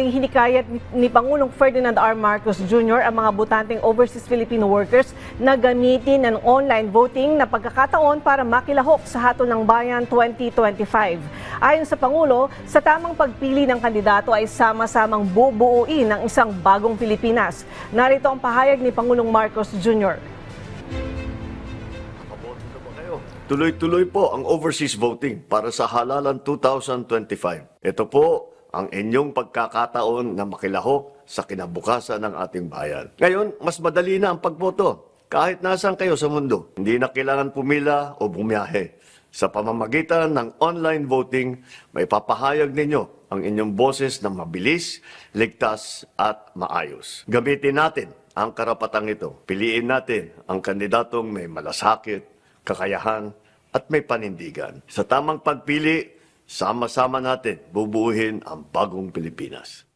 muling hinikayat ni Pangulong Ferdinand R. Marcos Jr. ang mga botanteng overseas Filipino workers na gamitin ang online voting na pagkakataon para makilahok sa Hatol ng Bayan 2025. Ayon sa Pangulo, sa tamang pagpili ng kandidato ay sama-samang bubuuin ng isang bagong Pilipinas. Narito ang pahayag ni Pangulong Marcos Jr. Tuloy-tuloy po ang overseas voting para sa halalan 2025. Ito po ang inyong pagkakataon na makilahok sa kinabukasan ng ating bayan. Ngayon, mas madali na ang pagboto. Kahit nasaan kayo sa mundo, hindi na kailangan pumila o bumiyahe. Sa pamamagitan ng online voting, may papahayag ninyo ang inyong boses na mabilis, ligtas at maayos. Gamitin natin ang karapatang ito. Piliin natin ang kandidatong may malasakit, kakayahan at may panindigan. Sa tamang pagpili, sama-sama natin bubuuhin ang bagong Pilipinas.